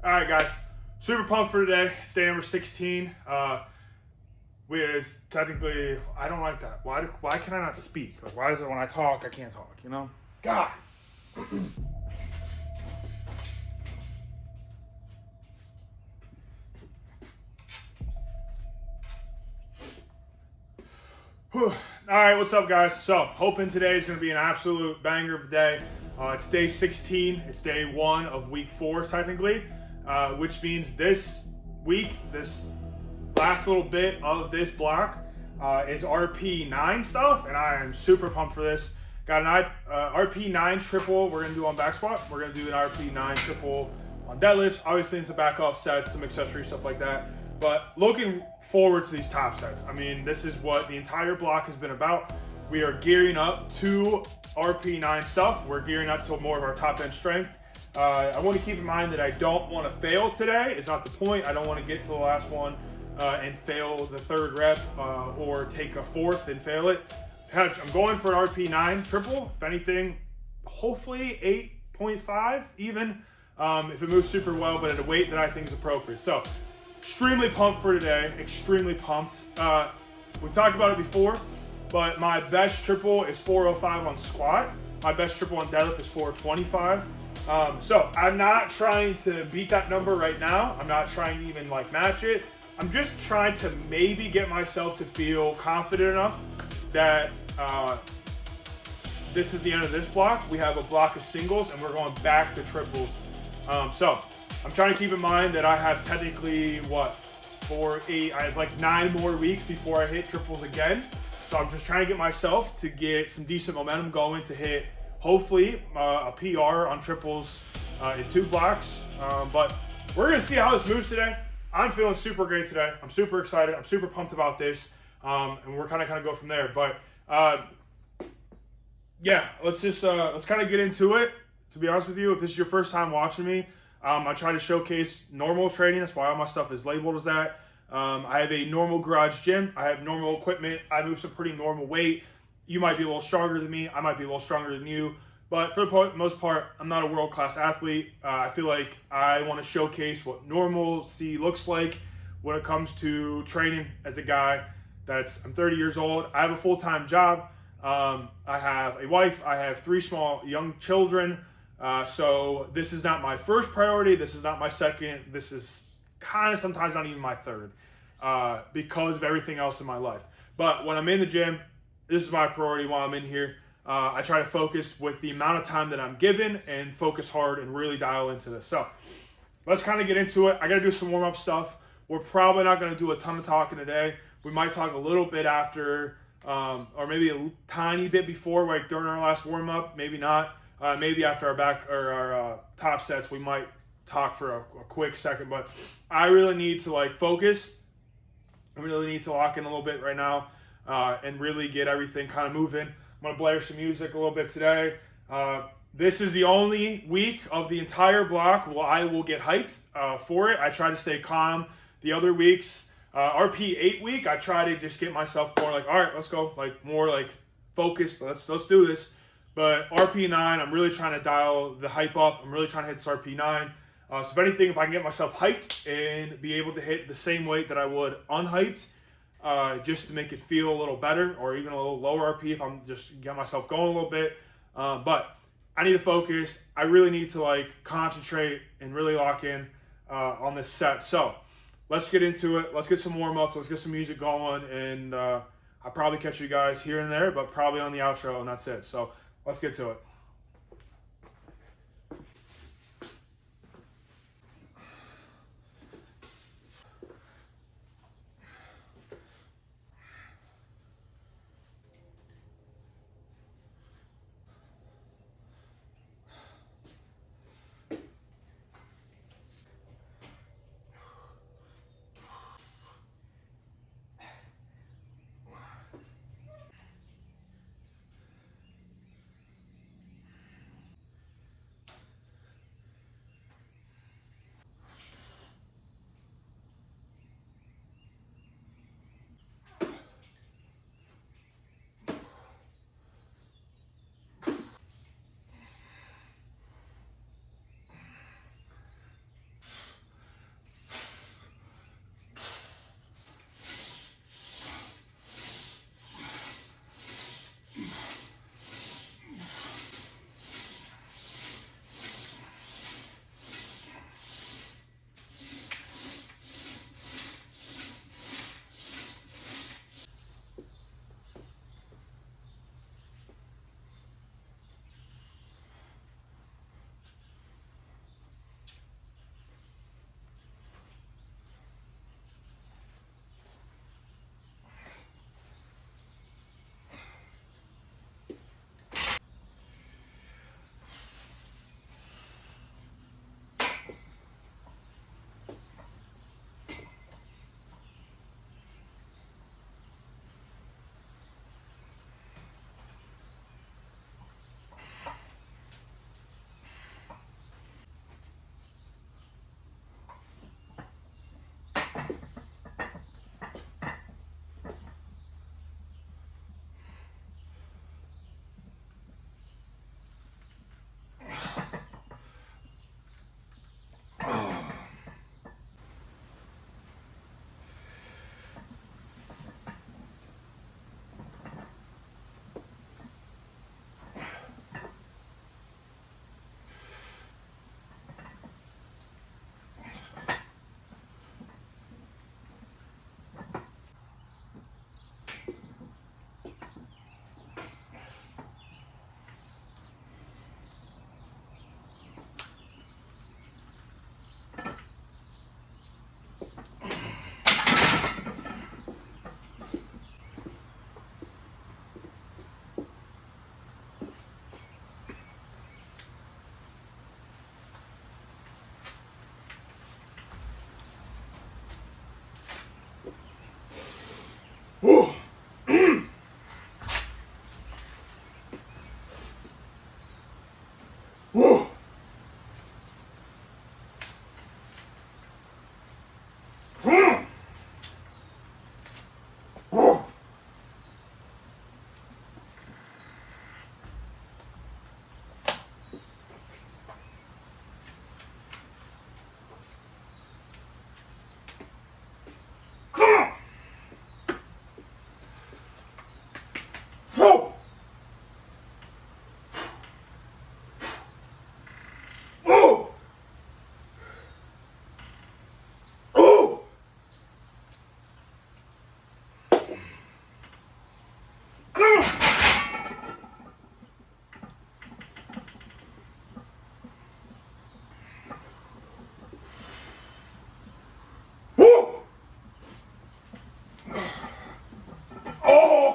All right, guys. Super pumped for today. It's day number 16. Technically, I don't like that. Why can I not speak? Like, why is it when I talk, I can't talk, you know? God. All right, what's up, guys? So, hoping today is going to be an absolute banger of a day. It's day 16. It's day 1 of week 4, technically, which means this week, this last little bit of this block is RP9 stuff, and I am super pumped for this. Got an RP9 triple we're going to do on back squat. We're going to do an RP9 triple on deadlifts. Obviously, it's a back off sets, some accessory stuff like that. But looking forward to these top sets. I mean, this is what the entire block has been about. We are gearing up to RP9 stuff. We're gearing up to more of our top end strength. I want to keep in mind that I don't want to fail today. It's not the point. I don't want to get to the last one and fail the third rep or take a fourth and fail it. I'm going for an RP9 triple. If anything, hopefully 8.5 even if it moves super well, but at a weight that I think is appropriate. So extremely pumped for today. Extremely pumped. We talked about it before, but my best triple is 405 on squat. My best triple on deadlift is 425. So I'm not trying to beat that number right now. I'm not trying to even match it. I'm just trying to maybe get myself to feel confident enough that this is the end of this block. We have a block of singles and we're going back to triples. So I'm trying to keep in mind that I have technically, 4, 8, I have 9 more weeks before I hit triples again. So I'm just trying to get myself to get some decent momentum going to hit, hopefully, a PR on triples in 2 blocks. But we're going to see how this moves today. I'm feeling super great today. I'm super excited. I'm super pumped about this. And we're kind of go from there. But yeah, let's kind of get into it. To be honest with you, if this is your first time watching me, I try to showcase normal training. That's why all my stuff is labeled as that. I have a normal garage gym. I have normal equipment. I move some pretty normal weight. You might be a little stronger than me. I might be a little stronger than you. But for the most part, I'm not a world-class athlete. I feel like I want to showcase what normalcy looks like when it comes to training as a guy I'm 30 years old. I have a full-time job. I have a wife. I have 3 small young children. So this is not my first priority. This is not my second. This is kind of sometimes not even my third because of everything else in my life. But when I'm in the gym, this is my priority while I'm in here. I try to focus with the amount of time that I'm given and focus hard and really dial into this. So let's kind of get into it. I got to do some warm-up stuff. We're probably not going to do a ton of talking today. We might talk a little bit after or maybe a tiny bit before, during our last warm-up. Maybe not. Maybe after our top sets, we might talk for a quick second. But I really need to focus. I really need to lock in a little bit right now and really get everything kind of moving. I'm going to blare some music a little bit today. This is the only week of the entire block where I will get hyped for it. I try to stay calm. The other weeks, RP8 week, I try to just get myself more all right, let's go. More focused. Let's do this. But RP9, I'm really trying to dial the hype up. I'm really trying to hit this RP9. So if anything, if I can get myself hyped and be able to hit the same weight that I would unhyped, just to make it feel a little better, or even a little lower RP if I'm just get myself going a little bit. But I need to focus. I really need to concentrate and really lock in on this set. So let's get into it. Let's get some warm-ups. Let's get some music going. And I'll probably catch you guys here and there, but probably on the outro, and that's it. So let's get to it.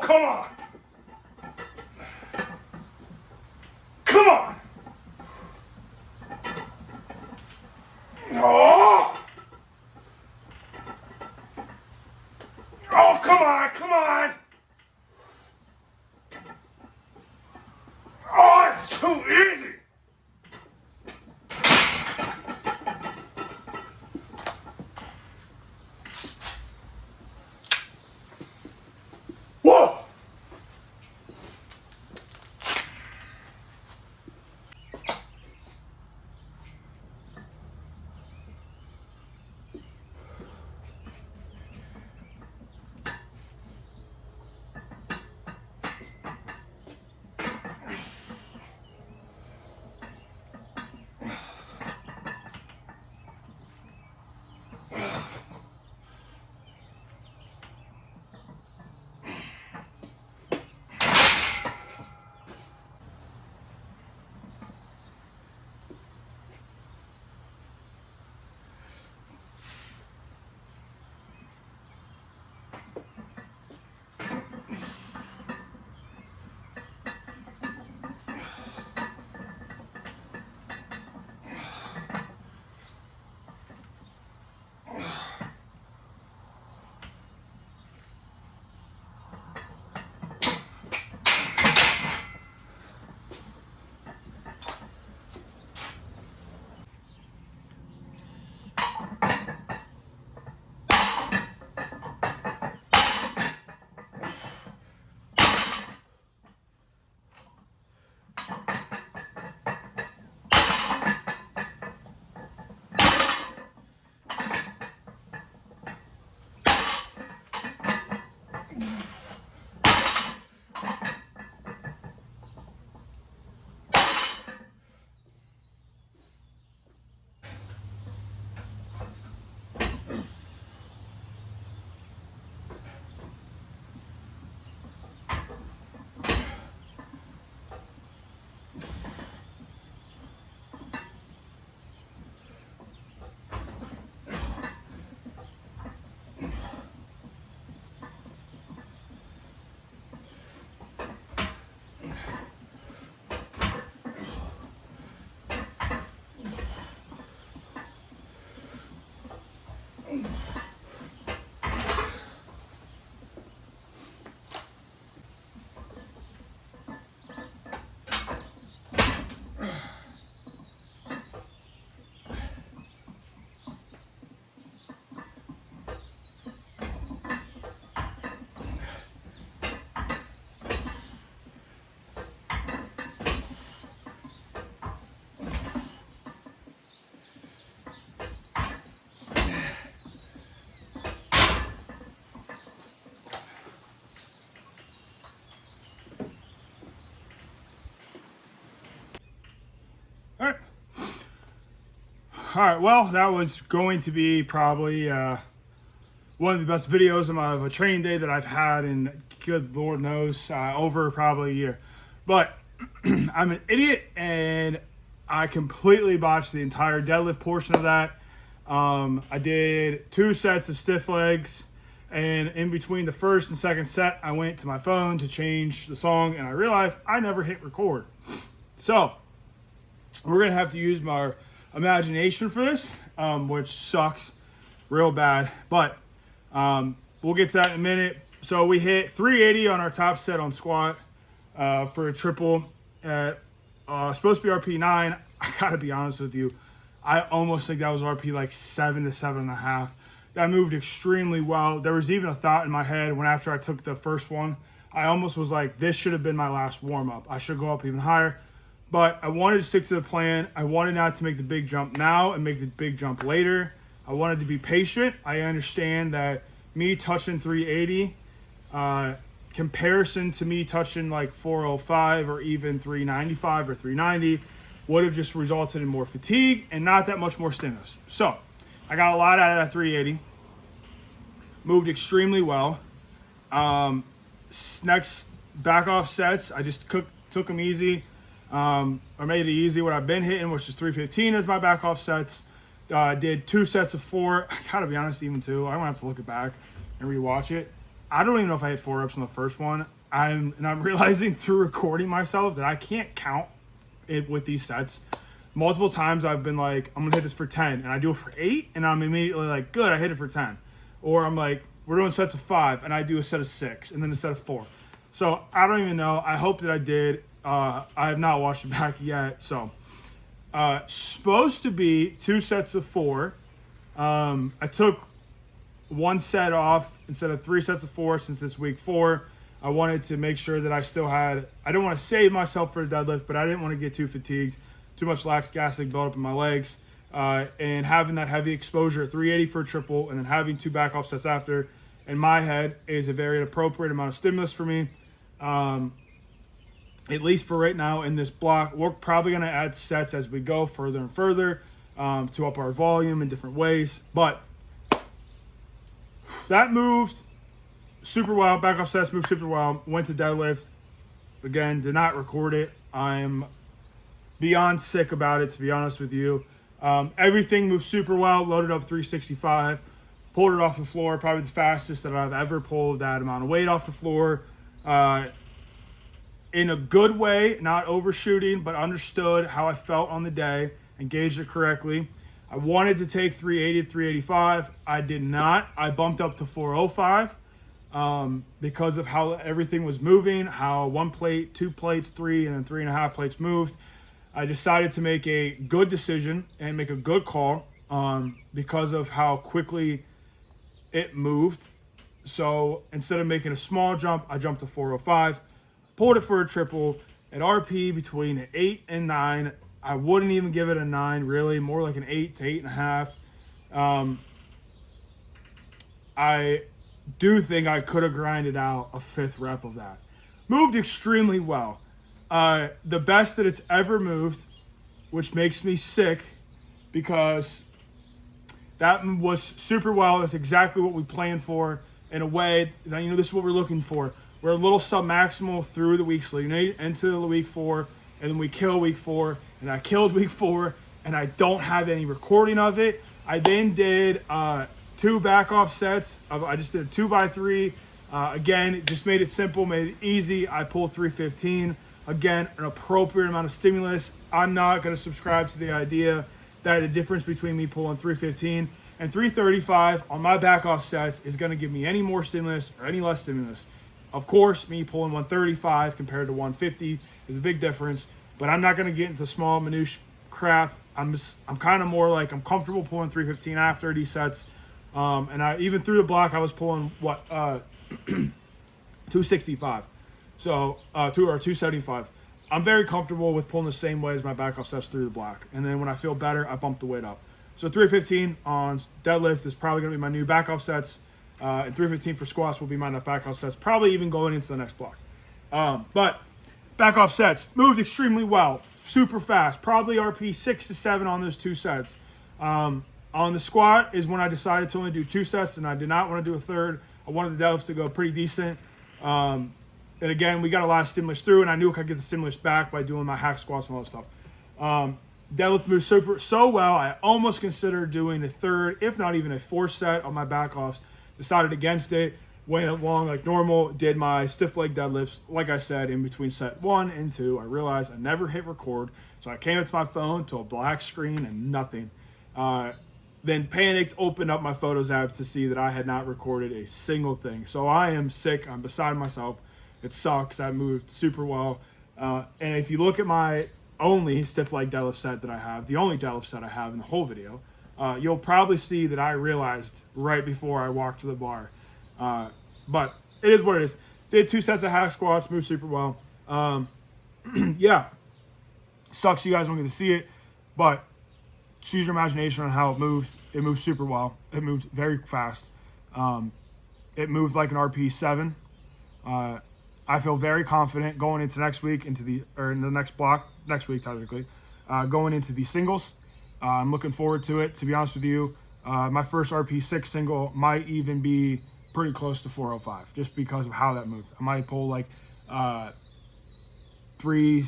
come on. Come on. Oh. Oh, come on, come on. Oh, it's too easy. Whoa. All right. All right. Well, that was going to be probably one of the best videos of a training day that I've had in, good Lord knows, over probably a year. But I'm an idiot and I completely botched the entire deadlift portion of that. I did 2 sets of stiff legs, and in between the first and second set, I went to my phone to change the song, and I realized I never hit record. So we're gonna have to use my imagination for this, which sucks real bad, but we'll get to that in a minute. So we hit 380 on our top set on squat for a triple at supposed to be RP 9. I gotta be honest with you, I almost think that was RP like 7 to 7.5. That moved extremely well. There was even a thought in my head when after I took the first one, I almost was like, this should have been my last warm-up. I should go up even higher. But I wanted to stick to the plan. I wanted not to make the big jump now and make the big jump later. I wanted to be patient. I understand that me touching 380, comparison to me touching like 405 or even 395 or 390 would have just resulted in more fatigue and not that much more stimulus. So I got a lot out of that 380. Moved extremely well. Next back off sets, I just took them easy. Or made it easy what I've been hitting, which is 315 as my back off sets. Did 2 sets of 4. I gotta be honest, even 2. I'm gonna have to look it back and rewatch it. I don't even know if I hit 4 reps on the first one. I'm realizing through recording myself that I can't count it with these sets. Multiple times I've been like, I'm gonna hit this for 10, and I do it for 8, and I'm immediately like, good, I hit it for 10. Or I'm like, we're doing sets of 5, and I do a set of 6, and then a set of 4. So I don't even know. I hope that I did. I have not watched it back yet. So supposed to be 2 sets of 4. I took 1 set off instead of 3 sets of 4 since this week 4. I wanted to make sure that I still had, I don't want to save myself for a deadlift, but I didn't want to get too fatigued, too much lactic acid built up in my legs, and having that heavy exposure at 380 for a triple and then having 2 back off sets after, in my head, is a very appropriate amount of stimulus for me. At least for right now in this block. We're probably going to add sets as we go further and further to up our volume in different ways. But that moved super well. Back off sets moved super well. Went to deadlift. Again, did not record it. I'm beyond sick about it, to be honest with you. Everything moved super well. Loaded up 365. Pulled it off the floor. Probably the fastest that I've ever pulled that amount of weight off the floor. In a good way, not overshooting, but understood how I felt on the day, engaged it correctly. I wanted to take 380 to 385. I did not. I bumped up to 405 because of how everything was moving, how 1 plate, 2 plates, 3, and then 3.5 plates moved. I decided to make a good decision and make a good call because of how quickly it moved. So instead of making a small jump, I jumped to 405. Pulled it for a triple at RP between an 8 and 9. I wouldn't even give it a 9, really, more like an 8 to 8.5. I do think I could have grinded out a 5th rep of that. Moved extremely well. The best that it's ever moved, which makes me sick because that was super well. That's exactly what we planned for in a way that, this is what we're looking for. We're a little sub-maximal through the weeks leading into the week 4, and then we kill week 4, and I killed week 4, and I don't have any recording of it. I then did 2 back off sets. I just did a 2x3. Again, just made it simple, made it easy. I pulled 315. Again, an appropriate amount of stimulus. I'm not going to subscribe to the idea that the difference between me pulling 315 and 335 on my back off sets is going to give me any more stimulus or any less stimulus. Of course, me pulling 135 compared to 150 is a big difference, but I'm not going to get into small minutiae crap. I'm kind of more like I'm comfortable pulling 315 after these sets. And I even through the block, I was pulling 265. So 275. I'm very comfortable with pulling the same way as my back off sets through the block. And then when I feel better, I bump the weight up. So 315 on deadlift is probably going to be my new back off sets. And 315 for squats will be my back off sets, probably even going into the next block. But back off sets moved extremely well, super fast, probably RP 6 to 7 on those 2 sets. On the squat is when I decided to only do 2 sets, and I did not want to do a third. I wanted the deadlifts to go pretty decent. And again, we got a lot of stimulus through, and I knew I could get the stimulus back by doing my hack squats and all that stuff. Deadlift moved so well, I almost considered doing a third, if not even a 4th set on my back offs. Decided against it, went along like normal, did my stiff leg deadlifts. Like I said, in between set 1 and 2, I realized I never hit record. So I came into my phone to a black screen and nothing. Then panicked, opened up my Photos app to see that I had not recorded a single thing. So I am sick. I'm beside myself. It sucks. I moved super well. And if you look at my only stiff leg deadlift set that I have, the only deadlift set I have in the whole video, you'll probably see that I realized right before I walked to the bar. But it is what it is. Did 2 sets of hack squats, moved super well. Yeah. Sucks you guys don't get to see it, but just use your imagination on how it moved. It moved super well. It moved very fast. It moved like an RP 7. I feel very confident going into next week, in the next block, next week technically, going into the singles. I'm looking forward to it, to be honest with you. My first RP6 single might even be pretty close to 405, just because of how that moved. I might pull like 3,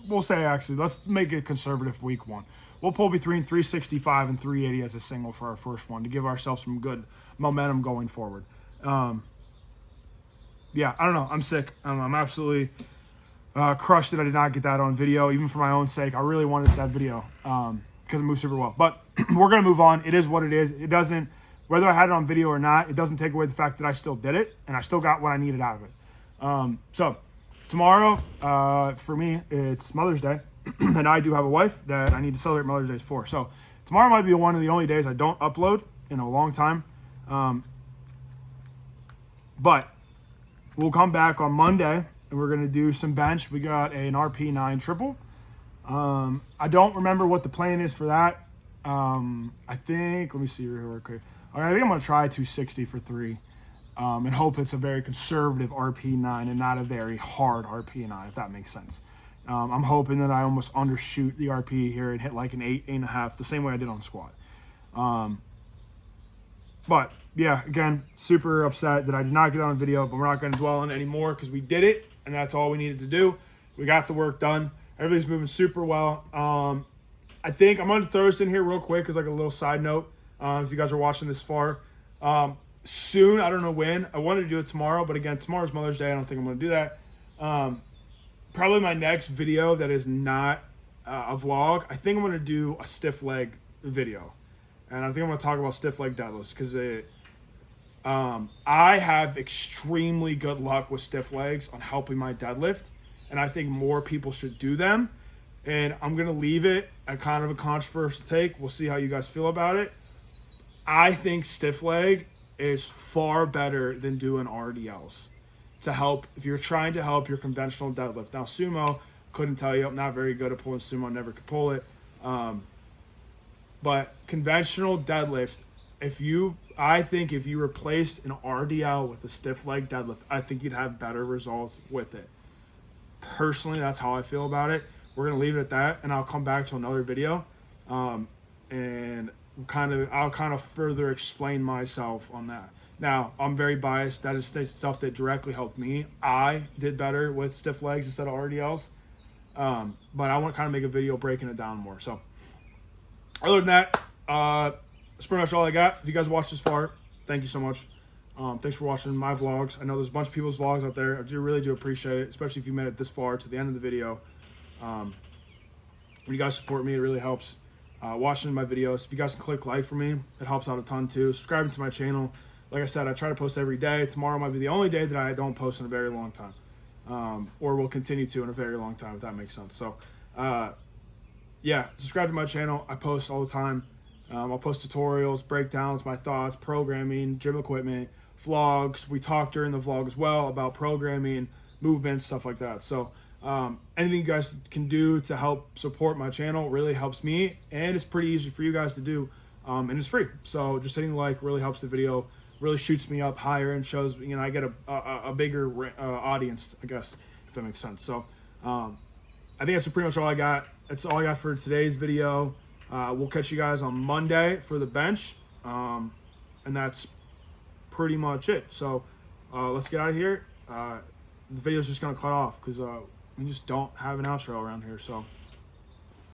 we'll say actually, let's make it conservative week 1. We'll pull between 365 and 380 as a single for our first one to give ourselves some good momentum going forward. yeah, I don't know. I'm sick. I'm absolutely crushed that I did not get that on video, even for my own sake. I really wanted that video because it moved super well. But we're going to move on. It is what it is. It doesn't, whether I had it on video or not, it doesn't take away the fact that I still did it and I still got what I needed out of it. So tomorrow, for me, it's Mother's Day. And I do have a wife that I need to celebrate Mother's Day for. So tomorrow might be one of the only days I don't upload in a long time. But we'll come back on Monday and we're going to do some bench. We got an RP9 triple. I don't remember what the plan is for that. I think, let me see real quick. All right, I think I'm going to try 260 for 3 and hope it's a very conservative RP9 and not a very hard RP9, if that makes sense. I'm hoping that I almost undershoot the RP here and hit like an 8, 8.5, the same way I did on squat. But yeah, again, super upset that I did not get on video, but we're not going to dwell on it anymore because we did it and that's all we needed to do. We got the work done. Everything's moving super well. I think I'm going to throw this in here real quick as like a little side note. If you guys are watching this far, soon, I don't know when. I wanted to do it tomorrow, but again, tomorrow's Mother's Day. I don't think I'm going to do that. Probably my next video that is not a vlog, I think I'm going to do a stiff leg video. And I think I'm going to talk about stiff leg deadlifts because I have extremely good luck with stiff legs on helping my deadlift. And I think more people should do them. And I'm going to leave it at kind of a controversial take. We'll see how you guys feel about it. I think stiff leg is far better than doing RDLs to help if you're trying to help your conventional deadlift. Now, sumo, couldn't tell you. I'm not very good at pulling sumo. Never could pull it. But conventional deadlift, I think if you replaced an RDL with a stiff leg deadlift, I think you'd have better results with it. Personally, that's how I feel about it. We're going to leave it at that, and I'll come back to another video. And I'll kind of further explain myself on that. Now, I'm very biased. That is stuff that directly helped me. I did better with stiff legs instead of RDLs. But I want to kind of make a video breaking it down more. So, other than that, that's pretty much all I got. If you guys watched this far, thank you so much. Thanks for watching my vlogs. I know there's a bunch of people's vlogs out there. I really do appreciate it, especially if you made it this far to the end of the video. When you guys support me, it really helps. Watching my videos. If you guys can click like for me, it helps out a ton too. Subscribing to my channel. Like I said, I try to post every day. Tomorrow might be the only day that I don't post in a very long time. Or will continue to in a very long time, if that makes sense. So, yeah, subscribe to my channel. I post all the time. I'll post tutorials, breakdowns, my thoughts, programming, gym equipment, vlogs. We talk during the vlog as well about programming, movement, stuff like that. So anything you guys can do to help support my channel really helps me, and it's pretty easy for you guys to do, and it's free. So just hitting like really helps the video, really shoots me up higher and shows, I get a bigger audience, I guess, if that makes sense. So I think that's pretty much all I got. That's all I got for today's video. We'll catch you guys on Monday for the bench, and that's pretty much it. So let's get out of here. The video's just gonna cut off because we just don't have an outro around here. So